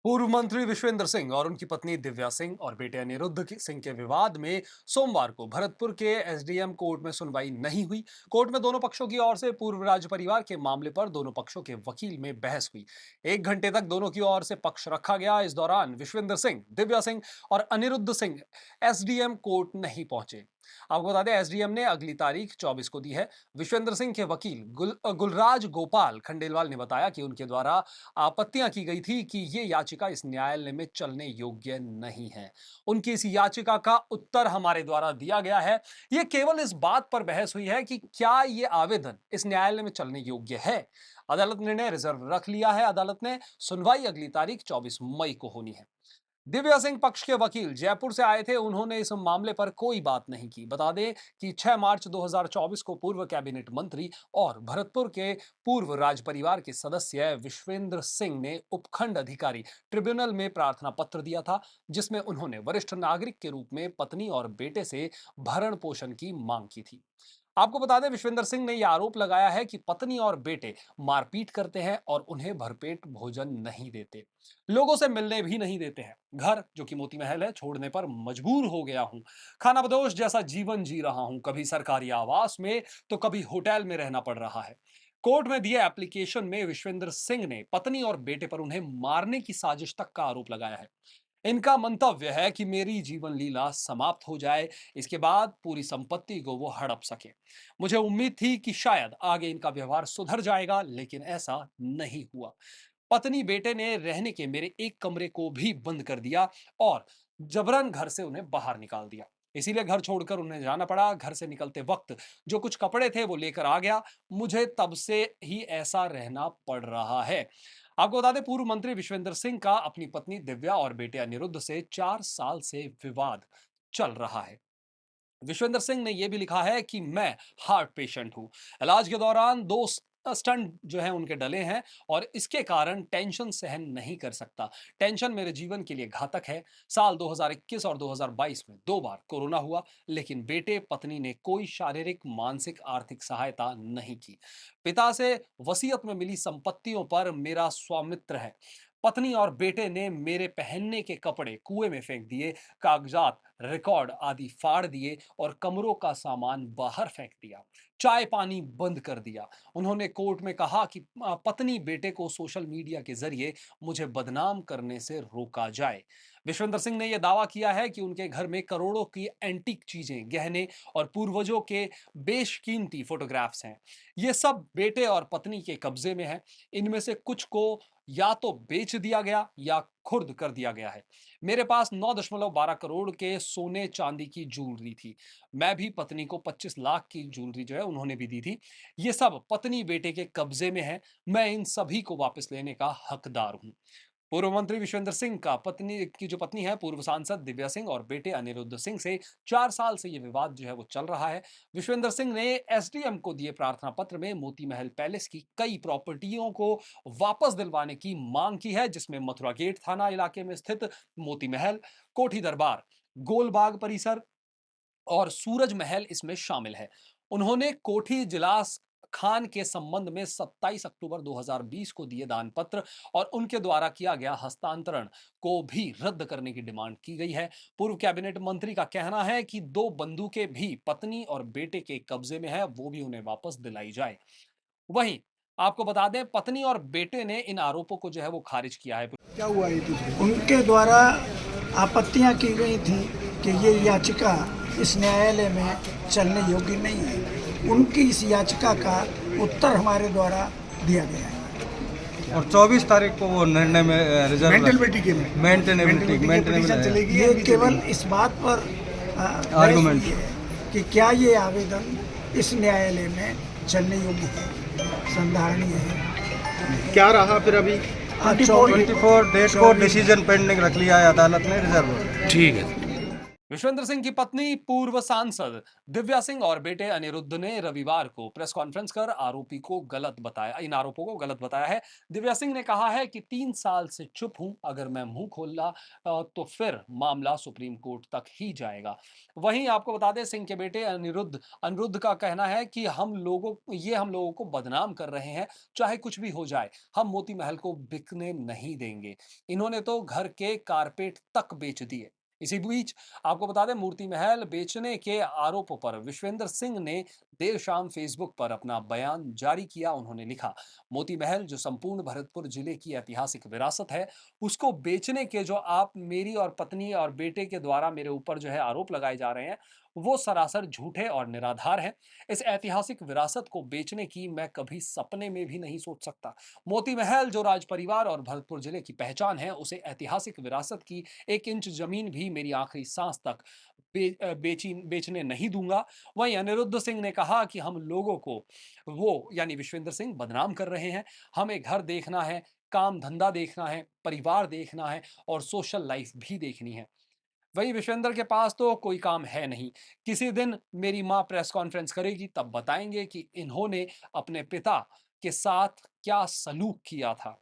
पूर्व मंत्री विश्वेंद्र सिंह और उनकी पत्नी दिव्या सिंह और बेटे सिंह के विवाद में सोमवार को भरतपुर के एसडीएम कोर्ट में सुनवाई नहीं हुई। कोर्ट में दोनों पक्षों की ओर से पूर्व राज परिवार के मामले पर दोनों पक्षों के वकील में बहस हुई। 1 घंटे तक दोनों की ओर से पक्ष रखा गया। इस दौरान विश्वेंद्र सिंह, दिव्या सिंह और अनिरुद्ध सिंह एसडीएम कोर्ट नहीं पहुंचे। आपको बता दें, एसडीएम ने अगली तारीख 24 को दी है। विश्वेंद्र सिंह के वकील गुलराज गोपाल खंडेलवाल ने बताया कि उनके द्वारा आपत्तियां की गई थी कि ये याचिका इस न्यायालय में चलने योग्य नहीं है। उनकी इस याचिका का उत्तर हमारे द्वारा दिया गया है। ये केवल इस बात पर बहस हुई है कि क्या ये आवेदन इस न्यायालय में चलने योग्य है। अदालत ने निर्णय रिजर्व रख लिया है। अदालत ने सुनवाई अगली तारीख 24 मई को होनी है। दिव्या सिंह पक्ष के वकील जयपुर से आए थे। उन्होंने इस मामले पर कोई बात नहीं की। बता दें कि 6 मार्च 2024 को पूर्व कैबिनेट मंत्री और भरतपुर के पूर्व राज परिवार के सदस्य विश्वेंद्र सिंह ने उपखंड अधिकारी ट्रिब्यूनल में प्रार्थना पत्र दिया था, जिसमें उन्होंने वरिष्ठ नागरिक के रूप में पत्नी और बेटे से भरण पोषण की मांग की थी। आपको बता दें, विश्वेंद्र सिंह ने यह आरोप लगाया है कि पत्नी और बेटे मारपीट करते हैं और उन्हें भरपेट भोजन नहीं देते, लोगों से मिलने भी नहीं देते हैं। घर, जो कि मोती महल है, छोड़ने पर मजबूर हो गया हूं। खानाबदोश जैसा जीवन जी रहा हूं, कभी सरकारी आवास में तो कभी होटल में रहना पड़ रहा है। कोर्ट में दिए एप्लीकेशन में विश्वेंद्र सिंह ने पत्नी और बेटे पर उन्हें मारने की साजिश तक का आरोप लगाया है। इनका मंतव्य है कि मेरी जीवन लीला समाप्त हो जाए, इसके बाद पूरी संपत्ति को वो हड़प सके। मुझे उम्मीद थी कि शायद आगे इनका व्यवहार सुधर जाएगा, लेकिन ऐसा नहीं हुआ। पत्नी बेटे ने रहने के मेरे एक कमरे को भी बंद कर दिया और जबरन घर से उन्हें बाहर निकाल दिया। इसीलिए घर छोड़कर उन्हें जाना पड़ा। घर से निकलते वक्त जो कुछ कपड़े थे वो लेकर आ गया। मुझे तब से ही ऐसा रहना पड़ रहा है। आपको बता दें, पूर्व मंत्री विश्वेंद्र सिंह का अपनी पत्नी दिव्या और बेटे अनिरुद्ध से 4 साल से विवाद चल रहा है। विश्वेंद्र सिंह ने यह भी लिखा है कि मैं हार्ट पेशेंट हूं। इलाज के दौरान 2 स्टंट जो है उनके डले हैं और इसके कारण टेंशन सहन नहीं कर सकता। टेंशन मेरे जीवन के लिए घातक है। साल 2021 और 2022 में 2 बार कोरोना हुआ, लेकिन बेटे पत्नी ने कोई शारीरिक, मानसिक, आर्थिक सहायता नहीं की। पिता से वसीयत में मिली संपत्तियों पर मेरा स्वामित्व है। पत्नी और बेटे ने मेरे पहनने के कपड़े कुएं में फेंक दिए, कागजात, रिकॉर्ड आदि फाड़ दिए और कमरों का सामान बाहर फेंक दिया। चाय पानी बंद कर दिया। उन्होंने कोर्ट में कहा कि पत्नी बेटे को सोशल मीडिया के जरिए मुझे बदनाम करने से रोका जाए। विश्वेंद्र सिंह ने यह दावा किया है कि उनके घर में करोड़ों की एंटीक चीजें, गहने और पूर्वजों के बेशकीमती फोटोग्राफ्स हैं। ये सब बेटे और पत्नी के कब्जे में है। इनमें से कुछ को या तो बेच दिया गया या खुर्द कर दिया गया है। मेरे पास 9.12 करोड़ के सोने चांदी की ज्वेलरी थी। मैं भी पत्नी को 25 लाख की ज्वेलरी जो है उन्होंने भी दी थी। ये सब पत्नी बेटे के कब्जे में है। मैं इन सभी को वापस लेने का हकदार हूं। पूर्व मंत्री विश्वेंद्र सिंह का पत्नी की जो पत्नी है, पूर्व सांसद दिव्या सिंह और बेटे अनिरुद्ध सिंह से 4 साल से ये विवाद जो है वो चल रहा है। विश्वेंद्र सिंह ने एसडीएम को दिए प्रार्थना पत्र में मोती महल पैलेस की कई प्रॉपर्टियों को वापस दिलवाने की मांग की है, जिसमें मथुरा गेट थाना इलाके में स्थित मोती महल, कोठी दरबार, गोलबाग परिसर और सूरज महल इसमें शामिल है। उन्होंने कोठी जिलास खान के संबंध में 27 अक्टूबर 2020 को दिए दान पत्र और उनके द्वारा किया गया हस्तांतरण को भी रद्द करने की डिमांड की गई है। पूर्व कैबिनेट मंत्री का कहना है कि 2 बंदूकें भी पत्नी और बेटे के कब्जे में है, वो भी उन्हें वापस दिलाई जाए। वहीं आपको बता दें, पत्नी और बेटे ने इन आरोपों को जो है वो खारिज किया है। क्या हुआ ये? उनके द्वारा आपत्तियां की गई थी कि ये याचिका इस न्यायालय में चलने योग्य नहीं है। उनकी इस याचिका का उत्तर हमारे द्वारा दिया गया है और 24 तारीख को वो निर्णय में रिजर्व मेंटेनेबिलिटी चलेगी। ये केवल इस बात पर आर्गुमेंट है कि क्या ये आवेदन इस न्यायालय में चलने योग्य है, संधारणीय है। क्या रहा फिर? अभी 24 डेट को डिसीजन पेंडिंग रख लिया है अदालत ने, रिजर्व। ठीक है। विश्वेंद्र सिंह की पत्नी पूर्व सांसद दिव्या सिंह और बेटे अनिरुद्ध ने रविवार को प्रेस कॉन्फ्रेंस कर इन आरोपों को गलत बताया है। दिव्या सिंह ने कहा है कि 3 साल से चुप हूं, अगर मैं मुंह खोला तो फिर मामला सुप्रीम कोर्ट तक ही जाएगा। वहीं आपको बता दें, सिंह के बेटे अनिरुद्ध अनिरुद्ध का कहना है कि हम लोगों को बदनाम कर रहे हैं, चाहे कुछ भी हो जाए, हम मोती महल को बिकने नहीं देंगे। इन्होंने तो घर के कारपेट तक बेच दिए। इसी बीच आपको बता दें, मूर्ति महल बेचने के आरोपों पर विश्वेंद्र सिंह ने देर शाम फेसबुक पर अपना बयान जारी किया। उन्होंने लिखा, मोती महल जो संपूर्ण भरतपुर जिले की ऐतिहासिक विरासत है, उसको बेचने के जो आप मेरी और पत्नी और बेटे के द्वारा मेरे ऊपर जो है आरोप लगाए जा रहे हैं, वो सरासर झूठे और निराधार हैं। इस ऐतिहासिक विरासत को बेचने की मैं कभी सपने में भी नहीं सोच सकता। मोती महल जो राज परिवार और भरतपुर जिले की पहचान है, उसे ऐतिहासिक विरासत की 1 इंच जमीन भी मेरी आखिरी सांस तक बेचने नहीं दूंगा। वहीं अनिरुद्ध सिंह ने कहा कि हम लोगों को वो यानी विश्वेंद्र सिंह बदनाम कर रहे हैं। हमें घर देखना है, काम धंधा देखना है, परिवार देखना है और सोशल लाइफ भी देखनी है। वहीं विश्वेंद्र के पास तो कोई काम है नहीं। किसी दिन मेरी मां प्रेस कॉन्फ्रेंस करेगी, तब बताएंगे कि इन्होंने अपने पिता के साथ क्या सलूक किया था।